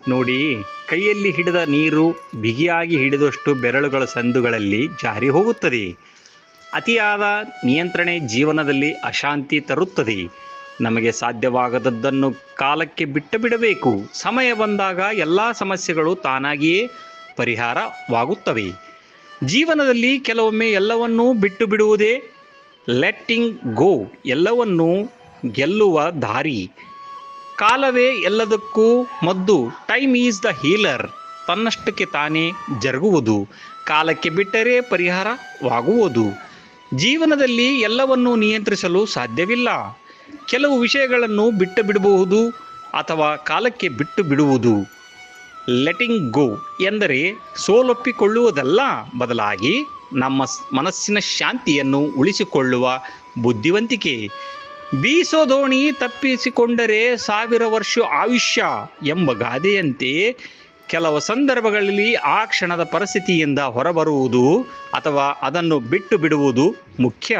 ನೋಡಿ, ಕೈಯಲ್ಲಿ ಹಿಡಿದ ನೀರು ಬಿಗಿಯಾಗಿ ಹಿಡಿದಷ್ಟು ಬೆರಳುಗಳ ಸಂದುಗಳಲ್ಲಿ ಜಾರಿ ಹೋಗುತ್ತದೆ. ಅತಿಯಾದ ನಿಯಂತ್ರಣೆ ಜೀವನದಲ್ಲಿ ಅಶಾಂತಿ ತರುತ್ತದೆ. ನಮಗೆ ಸಾಧ್ಯವಾಗದದ್ದನ್ನು ಕಾಲಕ್ಕೆ ಬಿಟ್ಟು ಬಿಡಬೇಕು. ಸಮಯ ಬಂದಾಗ ಎಲ್ಲ ಸಮಸ್ಯೆಗಳು ತಾನಾಗಿಯೇ ಪರಿಹಾರವಾಗುತ್ತವೆ. ಜೀವನದಲ್ಲಿ ಕೆಲವೊಮ್ಮೆ ಎಲ್ಲವನ್ನೂ ಬಿಟ್ಟು ಬಿಡುವುದೇ ಲೆಟ್ಟಿಂಗ್ ಗೋ ಎಲ್ಲವನ್ನೂ ಗೆಲ್ಲುವ ದಾರಿ. ಕಾಲವೇ ಎಲ್ಲದಕ್ಕೂ ಮದ್ದು. Time is the healer. ತನ್ನಷ್ಟಕ್ಕೆ ತಾನೇ ಜರುಗುವುದು. ಕಾಲಕ್ಕೆ ಬಿಟ್ಟರೆ ಪರಿಹಾರವಾಗುವುದು. ಜೀವನದಲ್ಲಿ ಎಲ್ಲವನ್ನೂ ನಿಯಂತ್ರಿಸಲು ಸಾಧ್ಯವಿಲ್ಲ. ಕೆಲವು ವಿಷಯಗಳನ್ನು ಬಿಟ್ಟು ಬಿಡಬಹುದು ಅಥವಾ ಕಾಲಕ್ಕೆ ಬಿಟ್ಟು ಬಿಡುವುದು. ಲೆಟಿಂಗ್ ಗೋ ಎಂದರೆ ಸೋಲೊಪ್ಪಿಕೊಳ್ಳುವುದಲ್ಲ, ಬದಲಾಗಿ ನಮ್ಮ ಮನಸ್ಸಿನ ಶಾಂತಿಯನ್ನು ಉಳಿಸಿಕೊಳ್ಳುವ ಬುದ್ಧಿವಂತಿಕೆ. ಬೀಸೋ ದೋಣಿ ತಪ್ಪಿಸಿಕೊಂಡರೆ 1000 ವರ್ಷ ಆಯುಷ್ಯ ಎಂಬ ಗಾದೆಯಂತೆ ಕೆಲವು ಸಂದರ್ಭಗಳಲ್ಲಿ ಆ ಕ್ಷಣದ ಪರಿಸ್ಥಿತಿಯಿಂದ ಹೊರಬರುವುದು ಅಥವಾ ಅದನ್ನು ಬಿಟ್ಟು ಬಿಡುವುದು ಮುಖ್ಯ.